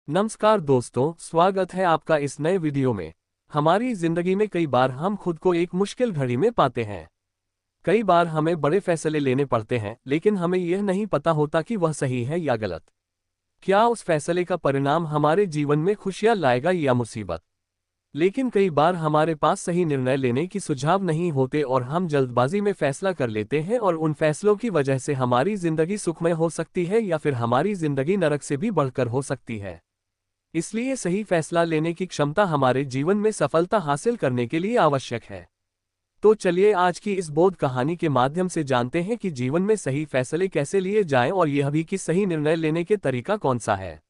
नमस्कार दोस्तों, स्वागत है आपका इस नए वीडियो में। हमारी जिंदगी में कई बार हम खुद को एक मुश्किल घड़ी में पाते हैं। कई बार हमें बड़े फैसले लेने पड़ते हैं, लेकिन हमें यह नहीं पता होता कि वह सही है या गलत। क्या उस फैसले का परिणाम हमारे जीवन में खुशियां लाएगा या मुसीबत। लेकिन कई बार हमारे पास सही निर्णय लेने की सुझाव नहीं होते और हम जल्दबाजी में फैसला कर लेते हैं, और उन फैसलों की वजह से हमारी जिंदगी सुखमय हो सकती है या फिर हमारी जिंदगी नरक से भी बढ़कर हो सकती है। इसलिए सही फैसला लेने की क्षमता हमारे जीवन में सफलता हासिल करने के लिए आवश्यक है। तो चलिए आज की इस बोध कहानी के माध्यम से जानते हैं कि जीवन में सही फैसले कैसे लिए जाएं, और यह भी कि सही निर्णय लेने के तरीका कौन सा है।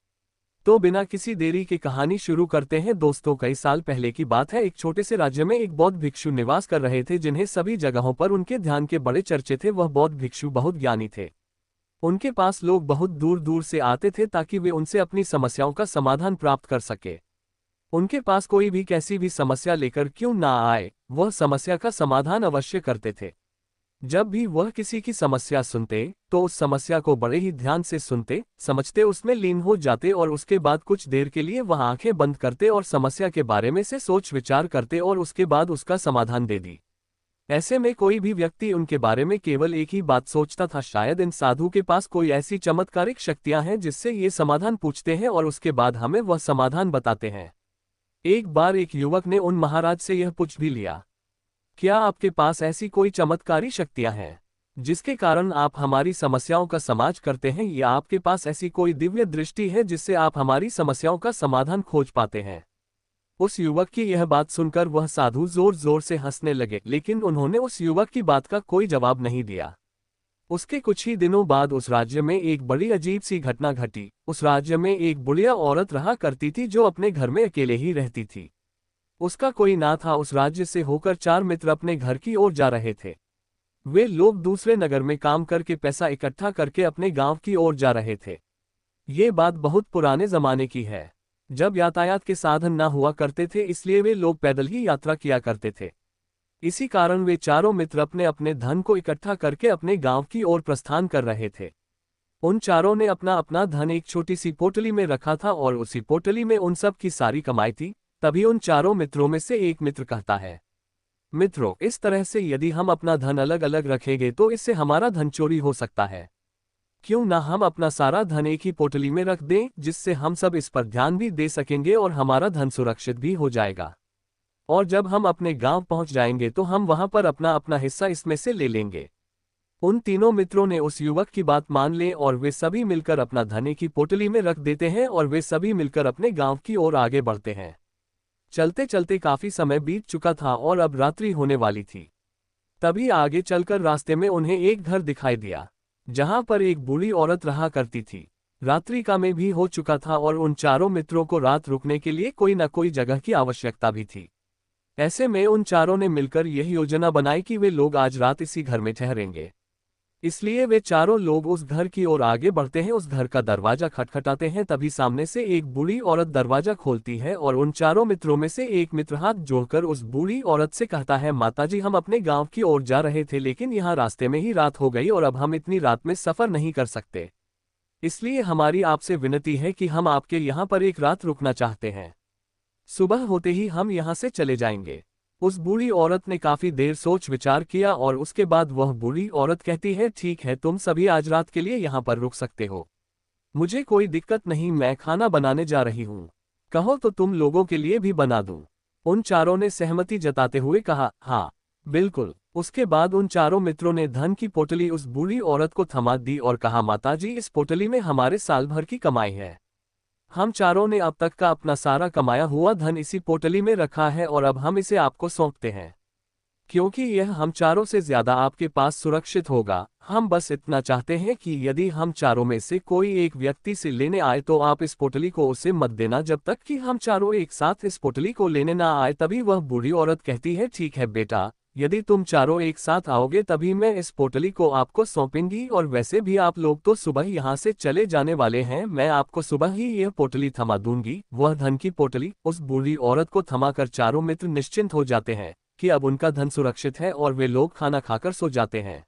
तो बिना किसी देरी के कहानी शुरू करते हैं। दोस्तों, कई साल पहले की बात है। एक छोटे से राज्य में एक बौद्ध भिक्षु निवास कर रहे थे, जिन्हें सभी जगहों पर उनके ध्यान के बड़े चर्चे थे। वह बौद्ध भिक्षु बहुत ज्ञानी थे। उनके पास लोग बहुत दूर दूर से आते थे ताकि वे उनसे अपनी समस्याओं का समाधान प्राप्त कर सके। उनके पास कोई भी कैसी भी समस्या लेकर क्यों ना आए, वह समस्या का समाधान अवश्य करते थे। जब भी वह किसी की समस्या सुनते तो उस समस्या को बड़े ही ध्यान से सुनते, समझते, उसमें लीन हो जाते और उसके बाद कुछ देर के लिए वह आंखें बंद करते और समस्या के बारे में से सोच विचार करते और उसके बाद उसका समाधान दे दी। ऐसे में कोई भी व्यक्ति उनके बारे में केवल एक ही बात सोचता था, शायद इन साधु के पास कोई ऐसी चमत्कारिक शक्तियां हैं जिससे ये समाधान पूछते हैं और उसके बाद हमें वह समाधान बताते हैं। एक बार एक युवक ने उन महाराज से यह पूछ भी लिया, क्या आपके पास ऐसी कोई चमत्कारी शक्तियां हैं जिसके कारण आप हमारी समस्याओं का समाज करते हैं, या आपके पास ऐसी कोई दिव्य दृष्टि है जिससे आप हमारी समस्याओं का समाधान खोज पाते हैं। उस युवक की यह बात सुनकर वह साधु जोर जोर से हंसने लगे, लेकिन उन्होंने उस युवक की बात का कोई जवाब नहीं दिया। उसके कुछ ही दिनों बाद उस राज्य में एक बड़ी अजीब सी घटना घटी। उस राज्य में एक बुढ़िया औरत रहा करती थी जो अपने घर में अकेले ही रहती थी। उसका कोई ना था। उस राज्य से होकर 4 मित्र अपने घर की ओर जा रहे थे। वे लोग दूसरे नगर में काम करके पैसा इकट्ठा करके अपने गांव की ओर जा रहे थे। ये बात बहुत पुराने जमाने की है, जब यातायात के साधन न हुआ करते थे, इसलिए वे लोग पैदल ही यात्रा किया करते थे। इसी कारण वे चारों मित्र अपने अपने धन को इकट्ठा करके अपने गांव की ओर प्रस्थान कर रहे थे। उन चारों ने अपना अपना धन एक छोटी सी पोटली में रखा था और उसी पोटली में उन सब की सारी कमाई थी। तभी उन चारों मित्रों में से एक मित्र कहता है, मित्रों, इस तरह से यदि हम अपना धन अलग अलग रखेंगे तो इससे हमारा धन चोरी हो सकता है। क्यों ना हम अपना सारा धन एक ही पोटली में रख दें, जिससे हम सब इस पर ध्यान भी दे सकेंगे और हमारा धन सुरक्षित भी हो जाएगा। और जब हम अपने गांव पहुंच जाएंगे तो हम वहां पर अपना अपना हिस्सा इसमें से ले लेंगे। उन तीनों मित्रों ने उस युवक की बात मान ली और वे सभी मिलकर अपना धन एक ही पोटली में रख देते हैं और वे सभी मिलकर अपने गांव की ओर आगे बढ़ते हैं। चलते चलते काफी समय बीत चुका था और अब रात्रि होने वाली थी। तभी आगे चलकर रास्ते में उन्हें एक घर दिखाई दिया, जहां पर एक बूढ़ी औरत रहा करती थी। रात्रि का में भी हो चुका था और उन चारों मित्रों को रात रुकने के लिए कोई न कोई जगह की आवश्यकता भी थी। ऐसे में उन चारों ने मिलकर यह योजना बनाई कि वे लोग आज रात इसी घर में ठहरेंगे। इसलिए वे चारों लोग उस घर की ओर आगे बढ़ते हैं। उस घर का दरवाजा खटखटाते हैं। तभी सामने से एक बूढ़ी औरत दरवाजा खोलती है और उन चारों मित्रों में से एक मित्र हाथ जोड़कर उस बूढ़ी औरत से कहता है, माताजी, हम अपने गांव की ओर जा रहे थे, लेकिन यहाँ रास्ते में ही रात हो गई और अब हम इतनी रात में सफर नहीं कर सकते। इसलिए हमारी आपसे विनती है कि हम आपके यहाँ पर एक रात रुकना चाहते हैं। सुबह होते ही हम यहाँ से चले जाएंगे। उस बूढ़ी औरत ने काफी देर सोच विचार किया और उसके बाद वह बूढ़ी औरत कहती है, ठीक है, तुम सभी आज रात के लिए यहाँ पर रुक सकते हो। मुझे कोई दिक्कत नहीं, मैं खाना बनाने जा रही हूँ। कहो तो तुम लोगों के लिए भी बना दूँ। उन चारों ने सहमति जताते हुए कहा, हाँ बिल्कुल। उसके बाद उन चारों मित्रों ने धन की पोटली उस बूढ़ी औरत को थमा दी और कहा, माताजी, इस पोटली में हमारे साल भर की कमाई है। हम चारों ने अब तक का अपना सारा कमाया हुआ धन इसी पोटली में रखा है और अब हम इसे आपको सौंपते हैं, क्योंकि यह हम चारों से ज्यादा आपके पास सुरक्षित होगा। हम बस इतना चाहते हैं कि यदि हम चारों में से कोई एक व्यक्ति से लेने आए तो आप इस पोटली को उसे मत देना जब तक कि हम चारों एक साथ इस पोटली को लेने ना आए। तभी वह बूढ़ी औरत कहती है, ठीक है बेटा, यदि तुम चारों एक साथ आओगे तभी मैं इस पोटली को आपको सौंपेंगी, और वैसे भी आप लोग तो सुबह यहाँ से चले जाने वाले हैं, मैं आपको सुबह ही यह पोटली थमा दूंगी। वह धन की पोटली उस बूढ़ी औरत को थमाकर चारों मित्र निश्चिंत हो जाते हैं कि अब उनका धन सुरक्षित है और वे लोग खाना खाकर सो जाते हैं।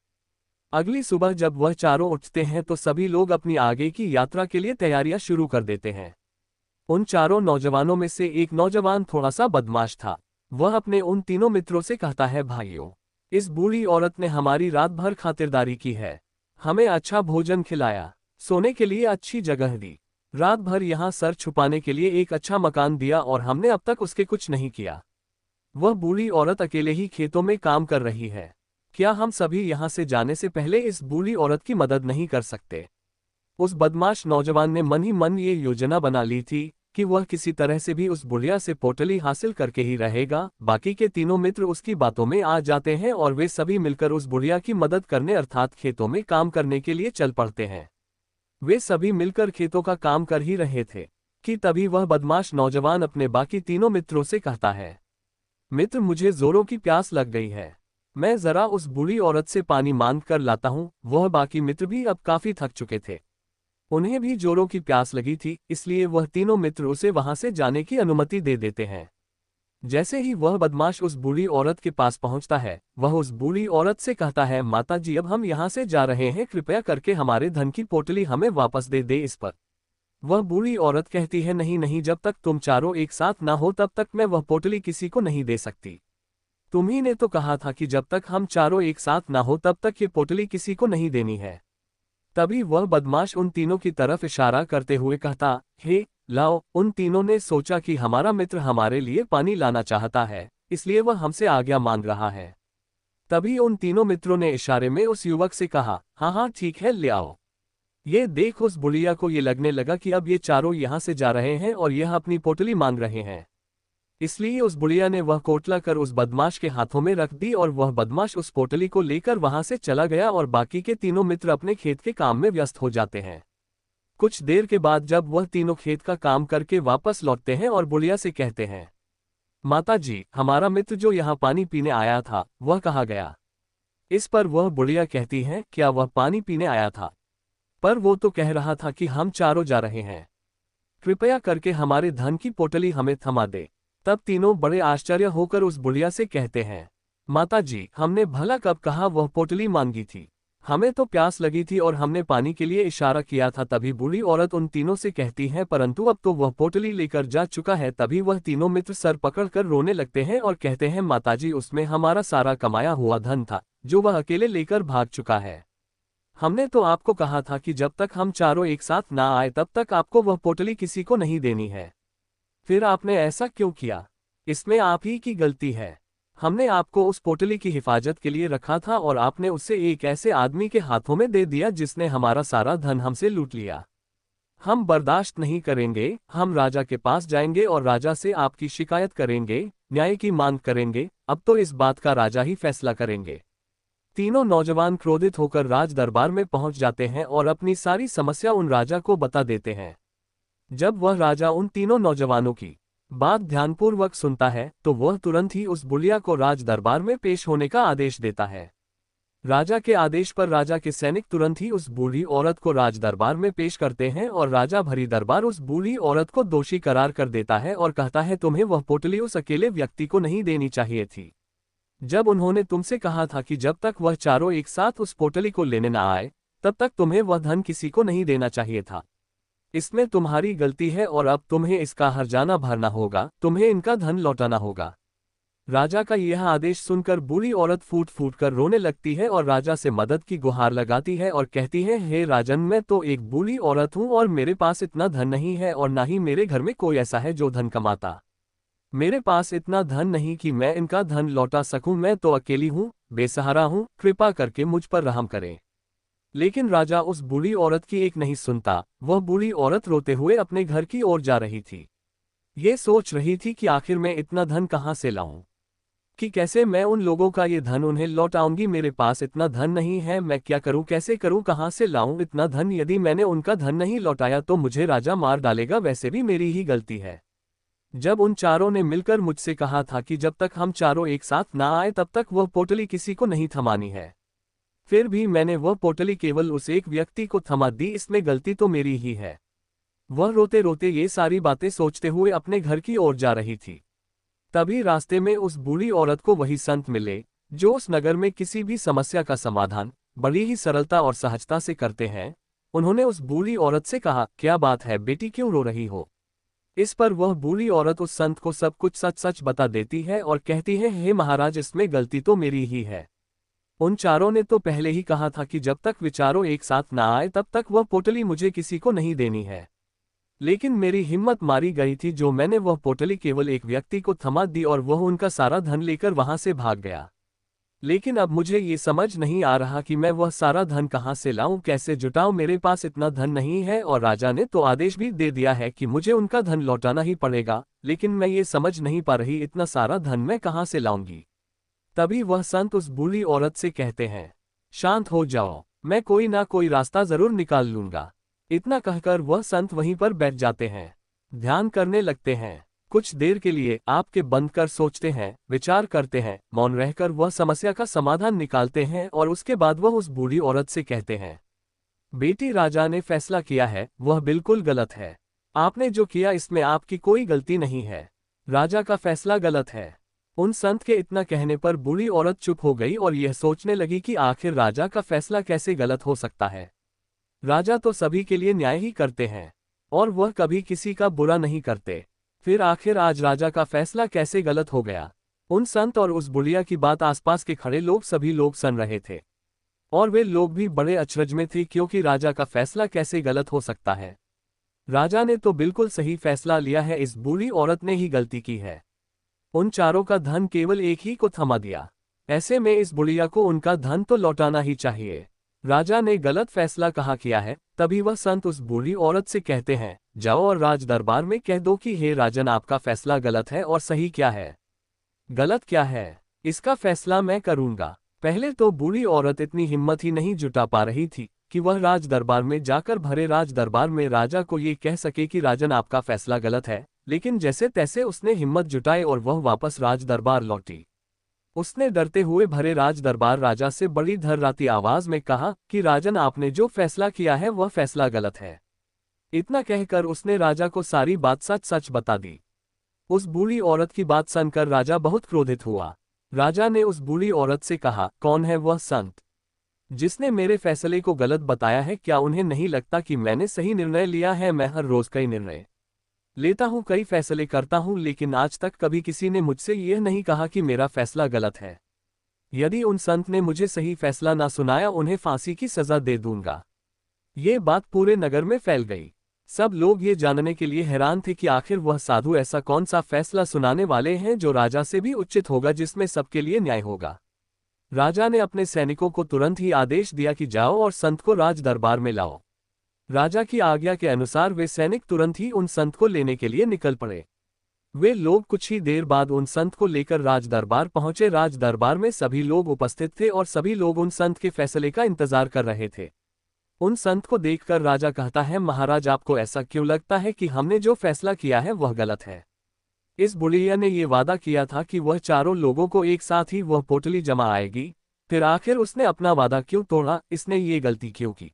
अगली सुबह जब वह चारों उठते हैं तो सभी लोग अपनी आगे की यात्रा के लिए तैयारियां शुरू कर देते हैं। उन चारों नौजवानों में से एक नौजवान थोड़ा सा बदमाश था। वह अपने उन तीनों मित्रों से कहता है, भाइयों, इस बूढ़ी औरत ने हमारी रात भर खातिरदारी की है, हमें अच्छा भोजन खिलाया, सोने के लिए अच्छी जगह दी, रात भर यहाँ सर छुपाने के लिए एक अच्छा मकान दिया और हमने अब तक उसके कुछ नहीं किया। वह बूढ़ी औरत अकेले ही खेतों में काम कर रही है। क्या हम सभी यहाँ से जाने से पहले इस बूढ़ी औरत की मदद नहीं कर सकते? उस बदमाश नौजवान ने मन ही मन ये योजना बना ली थी कि वह किसी तरह से भी उस बुढ़िया से पोटली हासिल करके ही रहेगा। बाकी के तीनों मित्र उसकी बातों में आ जाते हैं और वे सभी मिलकर उस बुढ़िया की मदद करने अर्थात खेतों में काम करने के लिए चल पड़ते हैं। वे सभी मिलकर खेतों का काम कर ही रहे थे कि तभी वह बदमाश नौजवान अपने बाकी तीनों मित्रों से कहता है, मित्र, मुझे जोरों की प्यास लग गई है, मैं जरा उस बूढ़ी औरत से पानी मांग कर लाता हूँ। वह बाकी मित्र भी अब काफी थक चुके थे, उन्हें भी जोरों की प्यास लगी थी, इसलिए वह तीनों मित्र उसे वहां से जाने की अनुमति दे देते हैं। जैसे ही वह बदमाश उस बूढ़ी औरत के पास पहुंचता है, वह उस बूढ़ी औरत से कहता है, माता जी, अब हम यहाँ से जा रहे हैं, कृपया करके हमारे धन की पोटली हमें वापस दे दे। इस पर वह बूढ़ी औरत कहती है, नहीं नहीं, जब तक तुम चारों एक साथ ना हो तब तक मैं वह पोटली किसी को नहीं दे सकती। तुम्ही ने तो कहा था कि जब तक हम चारों एक साथ ना हो तब तक ये पोटली किसी को नहीं देनी है। तभी वह बदमाश उन तीनों की तरफ इशारा करते हुए कहता, हे लाओ। उन तीनों ने सोचा कि हमारा मित्र हमारे लिए पानी लाना चाहता है, इसलिए वह हमसे आज्ञा मांग रहा है। तभी उन तीनों मित्रों ने इशारे में उस युवक से कहा, हाँ हाँ ठीक है, ले आओ। ये देख उस बुढ़िया को ये लगने लगा कि अब ये चारों यहाँ से जा रहे हैं और यह अपनी पोटली मांग रहे हैं, इसलिए उस बुढ़िया ने वह कोटला कर उस बदमाश के हाथों में रख दी और वह बदमाश उस पोटली को लेकर वहां से चला गया और बाकी के तीनों मित्र अपने खेत के काम में व्यस्त हो जाते हैं। कुछ देर के बाद जब वह तीनों खेत का काम करके वापस लौटते हैं और बुढ़िया से कहते हैं, माता जी, हमारा मित्र जो यहाँ पानी पीने आया था वह कहाँ गया? इस पर वह बुढ़िया कहती है, क्या वह पानी पीने आया था? पर वो तो कह रहा था कि हम चारों जा रहे हैं, कृपया करके हमारे धन की पोटली हमें थमा दे। तब तीनों बड़े आश्चर्य होकर उस बुढ़िया से कहते हैं, माता जी, हमने भला कब कहा वह पोटली मांगी थी? हमें तो प्यास लगी थी और हमने पानी के लिए इशारा किया था। तभी बूढ़ी औरत उन तीनों से कहती है, परंतु अब तो वह पोटली लेकर जा चुका है। तभी वह तीनों मित्र सर पकड़कर रोने लगते हैं और कहते हैं, माताजी, उसमें हमारा सारा कमाया हुआ धन था जो वह अकेले लेकर भाग चुका है। हमने तो आपको कहा था कि जब तक हम चारों एक साथ ना आए तब तक आपको वह पोटली किसी को नहीं देनी है, फिर आपने ऐसा क्यों किया? इसमें आप ही की गलती है। हमने आपको उस पोटली की हिफाजत के लिए रखा था और आपने उसे एक ऐसे आदमी के हाथों में दे दिया जिसने हमारा सारा धन हमसे लूट लिया। हम बर्दाश्त नहीं करेंगे, हम राजा के पास जाएंगे और राजा से आपकी शिकायत करेंगे, न्याय की मांग करेंगे। अब तो इस बात का राजा ही फैसला करेंगे। तीनों नौजवान क्रोधित होकर राज दरबार में पहुंच जाते हैं और अपनी सारी समस्या उन राजा को बता देते हैं। जब वह राजा उन तीनों नौजवानों की बात ध्यानपूर्वक सुनता है तो वह तुरंत ही उस बुढ़िया को राज दरबार में पेश होने का आदेश देता है। राजा के आदेश पर राजा के सैनिक तुरंत ही उस बूढ़ी औरत को राज दरबार में पेश करते हैं और राजा भरी दरबार उस बूढ़ी औरत को दोषी करार कर देता है और कहता है, तुम्हें वह पोटली उस अकेले व्यक्ति को नहीं देनी चाहिए थी। जब उन्होंने तुमसे कहा था कि जब तक वह चारों एक साथ उस पोटली को लेने न आए तब तक तुम्हें वह धन किसी को नहीं देना चाहिए था। इसमें तुम्हारी गलती है और अब तुम्हें इसका हर्जाना भरना होगा, तुम्हें इनका धन लौटाना होगा। राजा का यह आदेश सुनकर बूढ़ी औरत फूट फूट कर रोने लगती है और राजा से मदद की गुहार लगाती है और कहती है, हे राजन, मैं तो एक बूढ़ी औरत हूँ और मेरे पास इतना धन नहीं है और ना ही मेरे घर में कोई ऐसा है जो धन कमाता। मेरे पास इतना धन नहीं कि मैं इनका धन लौटा सकूं, मैं तो अकेली हूँ, बेसहारा हूँ, कृपा करके मुझ पर रहम करें। लेकिन राजा उस बूढ़ी औरत की एक नहीं सुनता। वह बूढ़ी औरत रोते हुए अपने घर की ओर जा रही थी। ये सोच रही थी कि आखिर मैं इतना धन कहाँ से लाऊं, कि कैसे मैं उन लोगों का ये धन उन्हें लौटाऊंगी। मेरे पास इतना धन नहीं है, मैं क्या करूं, कैसे करूं, कहाँ से लाऊं इतना धन? यदि मैंने उनका धन नहीं लौटाया तो मुझे राजा मार डालेगा, वैसे भी मेरी ही गलती है। जब उन चारों ने मिलकर मुझसे कहा था कि जब तक हम चारों एक साथ ना आए तब तक वह पोटली किसी को नहीं थमानी है, फिर भी मैंने वह पोटली केवल उस एक व्यक्ति को थमा दी, इसमें गलती तो मेरी ही है। वह रोते रोते ये सारी बातें सोचते हुए अपने घर की ओर जा रही थी। तभी रास्ते में उस बूढ़ी औरत को वही संत मिले जो उस नगर में किसी भी समस्या का समाधान बड़ी ही सरलता और सहजता से करते हैं। उन्होंने उस बूढ़ी औरत से कहा, क्या बात है बेटी, क्यों रो रही हो? इस पर वह बूढ़ी औरत उस संत को सब कुछ सच सच बता देती है और कहती है, हे महाराज, इसमें गलती तो मेरी ही है। उन चारों ने तो पहले ही कहा था कि जब तक विचारों एक साथ ना आए तब तक वह पोटली मुझे किसी को नहीं देनी है। लेकिन मेरी हिम्मत मारी गई थी जो मैंने वह पोटली केवल एक व्यक्ति को थमा दी और वह उनका सारा धन लेकर वहां से भाग गया। लेकिन अब मुझे ये समझ नहीं आ रहा कि मैं वह सारा धन कहाँ से लाऊं, कैसे जुटाऊं। मेरे पास इतना धन नहीं है और राजा ने तो आदेश भी दे दिया है कि मुझे उनका धन लौटाना ही पड़ेगा, लेकिन मैं ये समझ नहीं पा रही इतना सारा धन मैं कहाँ से लाऊंगी। तभी वह संत उस बूढ़ी औरत से कहते हैं, शांत हो जाओ, मैं कोई ना कोई रास्ता जरूर निकाल लूंगा। इतना कहकर वह संत वहीं पर बैठ जाते हैं, ध्यान करने लगते हैं। कुछ देर के लिए आंखें बंद कर सोचते हैं, विचार करते हैं, मौन रहकर वह समस्या का समाधान निकालते हैं और उसके बाद वह उस बूढ़ी औरत से कहते हैं, बेटी, राजा ने फैसला किया है वह बिल्कुल गलत है। आपने जो किया इसमें आपकी कोई गलती नहीं है। राजा का फैसला गलत है। उन संत के इतना कहने पर बूढ़ी औरत चुप हो गई और यह सोचने लगी कि आखिर राजा का फैसला कैसे गलत हो सकता है। राजा तो सभी के लिए न्याय ही करते हैं और वह कभी किसी का बुरा नहीं करते। फिर आखिर आज राजा का फैसला कैसे गलत हो गया। उन संत और उस बुढ़िया की बात आसपास के खड़े लोग सभी लोग सुन रहे थे और वे लोग भी बड़े अचरज में थे, क्योंकि राजा का फैसला कैसे गलत हो सकता है। राजा ने तो बिल्कुल सही फैसला लिया है, इस बूढ़ी औरत ने ही गलती की है। उन चारों का धन केवल एक ही को थमा दिया। ऐसे में इस बुढ़िया को उनका धन तो लौटाना ही चाहिए। राजा ने गलत फैसला कहाँ किया है। तभी वह संत उस बूढ़ी औरत से कहते हैं, जाओ और राज दरबार में कह दो कि हे राजन, आपका फैसला गलत है और सही क्या है, गलत क्या है, इसका फैसला मैं करूंगा। पहले तो बूढ़ी औरत इतनी हिम्मत ही नहीं जुटा पा रही थी कि वह राज दरबार में जाकर भरे राज दरबार में राजा को ये कह सके कि राजन, आपका फैसला गलत है। लेकिन जैसे तैसे उसने हिम्मत जुटाई और वह वापस राज दरबार लौटी। उसने डरते हुए भरे राज दरबार राजा से बड़ी धर्राती आवाज में कहा कि राजन, आपने जो फैसला किया है वह फैसला गलत है। इतना कहकर उसने राजा को सारी बात सच सच बता दी। उस बूढ़ी औरत की बात सुनकर राजा बहुत क्रोधित हुआ। राजा ने उस बूढ़ी औरत से कहा, कौन है वह संत जिसने मेरे फैसले को गलत बताया है? क्या उन्हें नहीं लगता कि मैंने सही निर्णय लिया है? मैं हर रोज कई निर्णय लेता हूँ, कई फैसले करता हूँ, लेकिन आज तक कभी किसी ने मुझसे यह नहीं कहा कि मेरा फैसला गलत है। यदि उन संत ने मुझे सही फैसला ना सुनाया, उन्हें फांसी की सजा दे दूंगा। ये बात पूरे नगर में फैल गई। सब लोग ये जानने के लिए हैरान थे कि आखिर वह साधु ऐसा कौन सा फैसला सुनाने वाले हैं जो राजा से भी उचित होगा, जिसमें सबके लिए न्याय होगा। राजा ने अपने सैनिकों को तुरंत ही आदेश दिया कि जाओ और संत को राज दरबार में लाओ। राजा की आज्ञा के अनुसार वे सैनिक तुरंत ही उन संत को लेने के लिए निकल पड़े। वे लोग कुछ ही देर बाद उन संत को लेकर राज दरबार पहुंचे। राज दरबार में सभी लोग उपस्थित थे और सभी लोग उन संत के फैसले का इंतजार कर रहे थे। उन संत को देखकर राजा कहता है, महाराज, आपको ऐसा क्यों लगता है कि हमने जो फैसला किया है वह गलत है? इस बुढ़िया ने ये वादा किया था कि वह चारों लोगों को एक साथ ही वह पोटली जमा आएगी, फिर आखिर उसने अपना वादा क्यों तोड़ा? इसने ये गलती क्यों की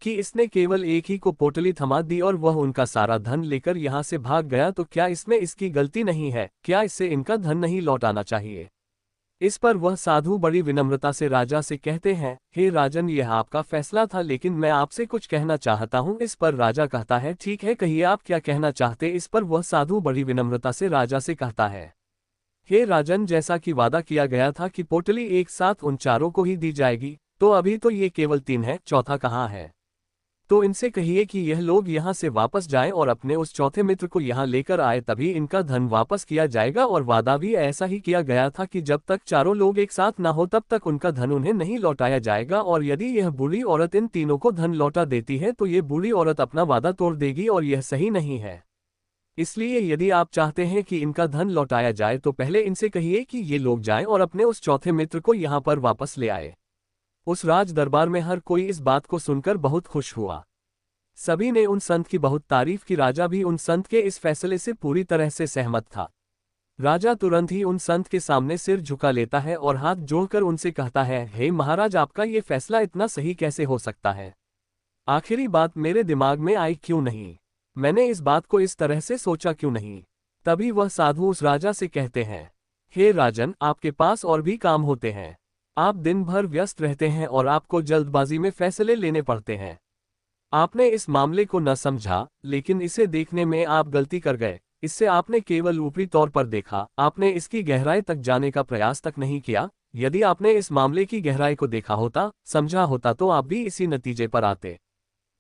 कि इसने केवल एक ही को पोटली थमा दी और वह उनका सारा धन लेकर यहाँ से भाग गया? तो क्या इसमें इसकी गलती नहीं है? क्या इससे इनका धन नहीं लौटाना चाहिए? इस पर वह साधु बड़ी विनम्रता से राजा से कहते हैं, हे राजन, यह आपका फैसला था, लेकिन मैं आपसे कुछ कहना चाहता हूँ। इस पर राजा कहता है, ठीक है, कहिए आप क्या कहना चाहते? इस पर वह साधु बड़ी विनम्रता से राजा से कहता है, हे राजन, जैसा कि वादा किया गया था कि पोटली एक साथ उन चारों को ही दी जाएगी, तो अभी तो ये केवल 3 है, चौथा कहाँ है? तो इनसे कहिए कि यह लोग यहाँ से वापस जाएं और अपने उस चौथे मित्र को यहाँ लेकर आए, तभी इनका धन वापस किया जाएगा। और वादा भी ऐसा ही किया गया था कि जब तक चारों लोग एक साथ ना हो तब तक उनका धन उन्हें नहीं लौटाया जाएगा। और यदि यह बूढ़ी औरत इन तीनों को धन लौटा देती है तो ये बूढ़ी औरत अपना वादा तोड़ देगी और यह सही नहीं है। इसलिए यदि आप चाहते हैं कि इनका धन लौटाया जाए तो पहले इनसे कहिए कि ये लोग जाएं और अपने उस चौथे मित्र को यहाँ पर वापस ले आए। उस राज दरबार में हर कोई इस बात को सुनकर बहुत खुश हुआ। सभी ने उन संत की बहुत तारीफ की। राजा भी उन संत के इस फैसले से पूरी तरह से सहमत था। राजा तुरंत ही उन संत के सामने सिर झुका लेता है और हाथ जोड़कर उनसे कहता है, हे महाराज, आपका ये फैसला इतना सही कैसे हो सकता है? आखिरी बात मेरे दिमाग में आई क्यों नहीं? मैंने इस बात को इस तरह से सोचा क्यों नहीं? तभी वह साधु उस राजा से कहते हैं, हे राजन, आपके पास और भी काम होते हैं। आप दिन भर व्यस्त रहते हैं और आपको जल्दबाजी में फैसले लेने पड़ते हैं। आपने इस मामले को न समझा, लेकिन इसे देखने में आप गलती कर गए। इससे आपने केवल ऊपरी तौर पर देखा, आपने इसकी गहराई तक जाने का प्रयास तक नहीं किया। यदि आपने इस मामले की गहराई को देखा होता, समझा होता तो आप भी इसी नतीजे पर आते।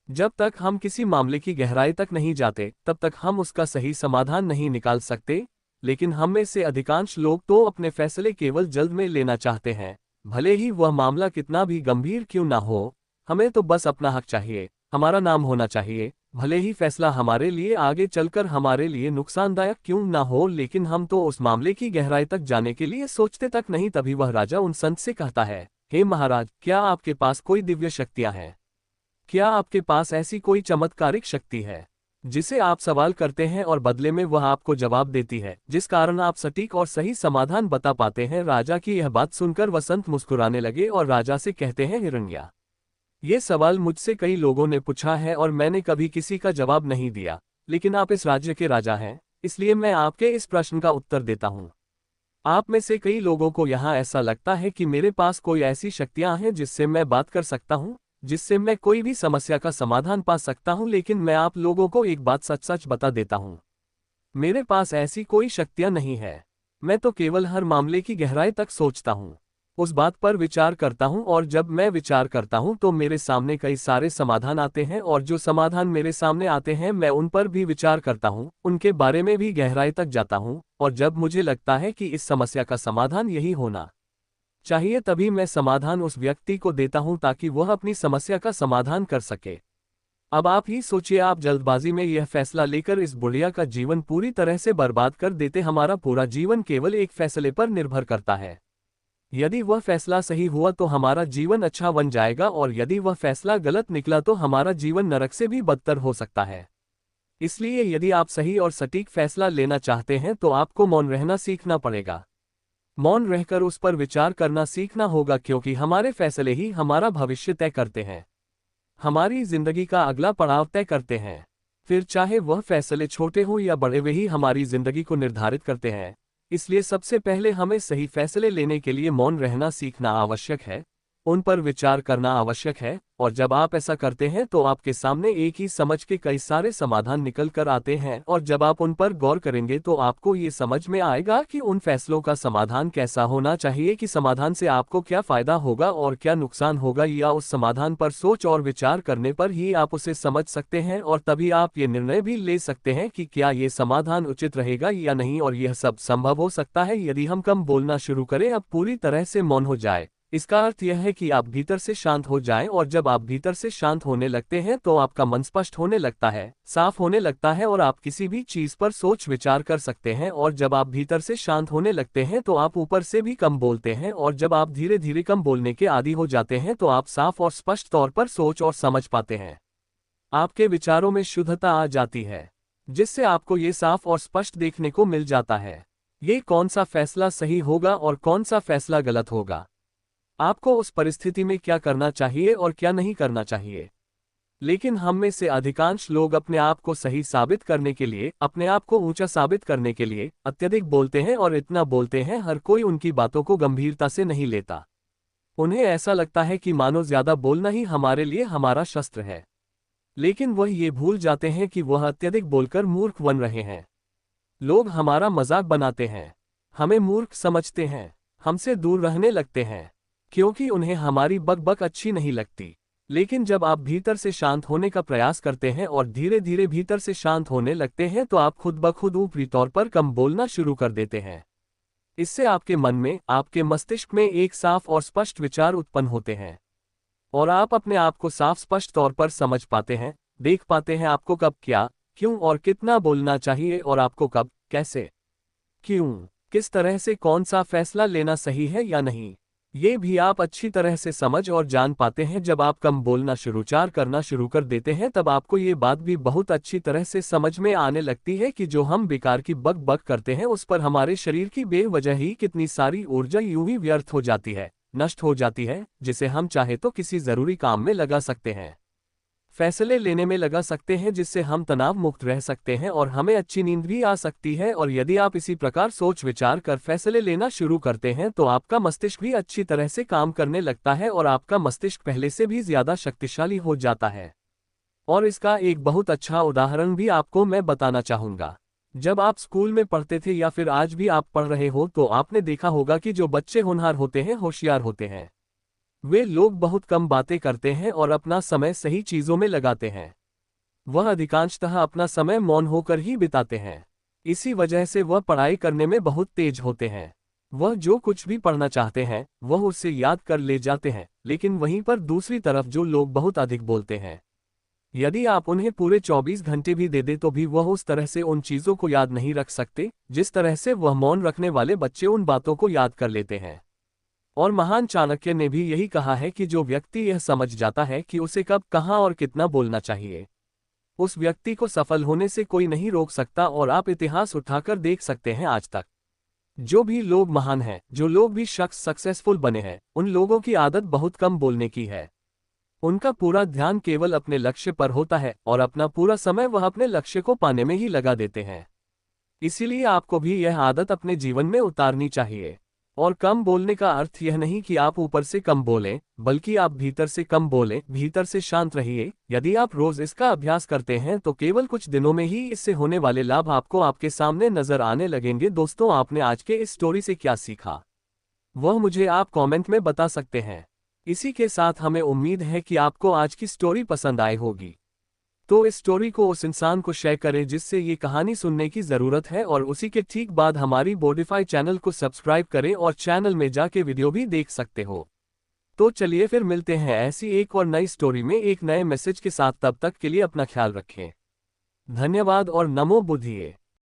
जब तक हम किसी मामले की गहराई तक नहीं जाते, तब तक हम उसका सही समाधान नहीं निकाल सकते। लेकिन हम में से अधिकांश लोग तो अपने फैसले केवल जल्द में लेना चाहते हैं, भले ही वह मामला कितना भी गंभीर क्यों ना हो। हमें तो बस अपना हक चाहिए, हमारा नाम होना चाहिए, भले ही फैसला हमारे लिए आगे चलकर हमारे लिए नुकसानदायक क्यों ना हो। लेकिन हम तो उस मामले की गहराई तक जाने के लिए सोचते तक नहीं। तभी वह राजा उन संत से कहता है, हे महाराज, क्या आपके पास कोई दिव्य शक्तियां हैं? क्या आपके पास ऐसी कोई चमत्कारिक शक्ति है जिसे आप सवाल करते हैं और बदले में वह आपको जवाब देती है, जिस कारण आप सटीक और सही समाधान बता पाते हैं? राजा की यह बात सुनकर वसंत मुस्कुराने लगे और राजा से कहते हैं, हिरण्या, ये सवाल मुझसे कई लोगों ने पूछा है और मैंने कभी किसी का जवाब नहीं दिया, लेकिन आप इस राज्य के राजा हैं, इसलिए मैं आपके इस प्रश्न का उत्तर देता हूँ। आप में से कई लोगों को यहाँ ऐसा लगता है कि मेरे पास कोई ऐसी शक्तियाँ हैं जिससे मैं बात कर सकता हूँ, जिससे मैं कोई भी समस्या का समाधान पा सकता हूँ। लेकिन मैं आप लोगों को एक बात सच सच बता देता हूँ, मेरे पास ऐसी कोई शक्तियाँ नहीं है। मैं तो केवल हर मामले की गहराई तक सोचता हूँ, उस बात पर विचार करता हूँ, और जब मैं विचार करता हूँ तो मेरे सामने कई सारे समाधान आते हैं, और जो समाधान मेरे सामने आते हैं मैं उन पर भी विचार करता हूँ, उनके बारे में भी गहराई तक जाता हूँ, और जब मुझे लगता है कि इस समस्या का समाधान यही होना चाहिए, तभी मैं समाधान उस व्यक्ति को देता हूँ ताकि वह अपनी समस्या का समाधान कर सके। अब आप ही सोचिए, आप जल्दबाजी में यह फैसला लेकर इस बुढ़िया का जीवन पूरी तरह से बर्बाद कर देते। हमारा पूरा जीवन केवल एक फैसले पर निर्भर करता है। यदि वह फैसला सही हुआ तो हमारा जीवन अच्छा बन जाएगा, और यदि वह फैसला गलत निकला तो हमारा जीवन नरक से भी बदतर हो सकता है। इसलिए यदि आप सही और सटीक फैसला लेना चाहते हैं तो आपको मौन रहना सीखना पड़ेगा। मौन रहकर उस पर विचार करना सीखना होगा, क्योंकि हमारे फैसले ही हमारा भविष्य तय करते हैं, हमारी जिंदगी का अगला पड़ाव तय करते हैं। फिर चाहे वह फैसले छोटे हों या बड़े, वे ही हमारी जिंदगी को निर्धारित करते हैं। इसलिए सबसे पहले हमें सही फैसले लेने के लिए मौन रहना सीखना आवश्यक है, उन पर विचार करना आवश्यक है, और जब आप ऐसा करते हैं तो आपके सामने एक ही समझ के कई सारे समाधान निकल कर आते हैं, और जब आप उन पर गौर करेंगे तो आपको ये समझ में आएगा कि उन फैसलों का समाधान कैसा होना चाहिए, कि समाधान से आपको क्या फायदा होगा और क्या नुकसान होगा, या उस समाधान पर सोच और विचार करने पर ही आप उसे समझ सकते हैं, और तभी आप ये निर्णय भी ले सकते हैं कि क्या ये समाधान उचित रहेगा या नहीं। और यह सब संभव हो सकता है यदि हम कम बोलना शुरू करें, अब पूरी तरह से मौन हो जाए। इसका अर्थ यह है कि आप भीतर से शांत हो जाएं, और जब आप भीतर से शांत होने लगते हैं तो आपका मन स्पष्ट होने लगता है, साफ होने लगता है, और आप किसी भी चीज पर सोच विचार कर सकते हैं। और जब आप भीतर से शांत होने लगते हैं तो आप ऊपर से भी कम बोलते हैं, और जब आप धीरे धीरे कम बोलने के आदी हो जाते हैं तो आप साफ और स्पष्ट तौर पर सोच और समझ पाते हैं। आपके विचारों में शुद्धता आ जाती है, जिससे आपको ये साफ और स्पष्ट देखने को मिल जाता है ये कौन सा फैसला सही होगा और कौन सा फैसला गलत होगा। आपको उस परिस्थिति में क्या करना चाहिए और क्या नहीं करना चाहिए। लेकिन हम में से अधिकांश लोग अपने आप को सही साबित करने के लिए, अपने आप को ऊंचा साबित करने के लिए अत्यधिक बोलते हैं, और इतना बोलते हैं हर कोई उनकी बातों को गंभीरता से नहीं लेता। उन्हें ऐसा लगता है कि मानो ज्यादा बोलना ही हमारे लिए हमारा शस्त्र है, लेकिन वह ये भूल जाते हैं कि वह अत्यधिक बोलकर मूर्ख बन रहे हैं। लोग हमारा मजाक बनाते हैं, हमें मूर्ख समझते हैं, हमसे दूर रहने लगते हैं, क्योंकि उन्हें हमारी बकबक अच्छी नहीं लगती। लेकिन जब आप भीतर से शांत होने का प्रयास करते हैं और धीरे धीरे भीतर से शांत होने लगते हैं तो आप खुद ब खुद ऊपरी तौर पर कम बोलना शुरू कर देते हैं। इससे आपके मन में, आपके मस्तिष्क में एक साफ और स्पष्ट विचार उत्पन्न होते हैं, और आप अपने आप को साफ स्पष्ट तौर पर समझ पाते हैं, देख पाते हैं आपको कब, क्या, क्यों और कितना बोलना चाहिए, और आपको कब, कैसे, क्यों, किस तरह से कौन सा फैसला लेना सही है या नहीं, ये भी आप अच्छी तरह से समझ और जान पाते हैं। जब आप कम बोलना शुरूचार करना शुरू कर देते हैं तब आपको ये बात भी बहुत अच्छी तरह से समझ में आने लगती है कि जो हम बेकार की बक बक करते हैं उस पर हमारे शरीर की बेवजह ही कितनी सारी ऊर्जा यूं ही व्यर्थ हो जाती है, नष्ट हो जाती है, जिसे हम चाहे तो किसी जरूरी काम में लगा सकते हैं, फैसले लेने में लगा सकते हैं, जिससे हम तनाव मुक्त रह सकते हैं और हमें अच्छी नींद भी आ सकती है। और यदि आप इसी प्रकार सोच विचार कर फैसले लेना शुरू करते हैं तो आपका मस्तिष्क भी अच्छी तरह से काम करने लगता है और आपका मस्तिष्क पहले से भी ज्यादा शक्तिशाली हो जाता है। और इसका एक बहुत अच्छा उदाहरण भी आपको मैं बताना चाहूँगा। जब आप स्कूल में पढ़ते थे या फिर आज भी आप पढ़ रहे हो तो आपने देखा होगा कि जो बच्चे होनहार होते हैं, होशियार होते हैं, वे लोग बहुत कम बातें करते हैं और अपना समय सही चीज़ों में लगाते हैं। वह अधिकांशतः अपना समय मौन होकर ही बिताते हैं। इसी वजह से वह पढ़ाई करने में बहुत तेज होते हैं। वह जो कुछ भी पढ़ना चाहते हैं वह उससे याद कर ले जाते हैं। लेकिन वहीं पर दूसरी तरफ जो लोग बहुत अधिक बोलते हैं, यदि आप उन्हें पूरे 24 घंटे भी दे दें तो भी वह उस तरह से उन चीज़ों को याद नहीं रख सकते जिस तरह से वह मौन रखने वाले बच्चे उन बातों को याद कर लेते हैं। और महान चाणक्य ने भी यही कहा है कि जो व्यक्ति यह समझ जाता है कि उसे कब, कहाँ और कितना बोलना चाहिए, उस व्यक्ति को सफल होने से कोई नहीं रोक सकता। और आप इतिहास उठाकर देख सकते हैं, आज तक जो भी लोग महान हैं, जो लोग भी शख्स सक्सेसफुल बने हैं, उन लोगों की आदत बहुत कम बोलने की है। उनका पूरा ध्यान केवल अपने लक्ष्य पर होता है और अपना पूरा समय वह अपने लक्ष्य को पाने में ही लगा देते हैं। इसीलिए आपको भी यह आदत अपने जीवन में उतारनी चाहिए। और कम बोलने का अर्थ यह नहीं कि आप ऊपर से कम बोलें, बल्कि आप भीतर से कम बोलें, भीतर से शांत रहिए। यदि आप रोज इसका अभ्यास करते हैं तो केवल कुछ दिनों में ही इससे होने वाले लाभ आपको आपके सामने नजर आने लगेंगे। दोस्तों, आपने आज के इस स्टोरी से क्या सीखा, वह मुझे आप कमेंट में बता सकते हैं। इसी के साथ हमें उम्मीद है कि आपको आज की स्टोरी पसंद आई होगी। तो इस स्टोरी को उस इंसान को शेयर करें जिससे ये कहानी सुनने की ज़रूरत है, और उसी के ठीक बाद हमारी बोडिफाई चैनल को सब्सक्राइब करें और चैनल में जाके वीडियो भी देख सकते हो। तो चलिए फिर मिलते हैं ऐसी एक और नई स्टोरी में एक नए मैसेज के साथ। तब तक के लिए अपना ख्याल रखें। धन्यवाद और नमो बुद्धिए।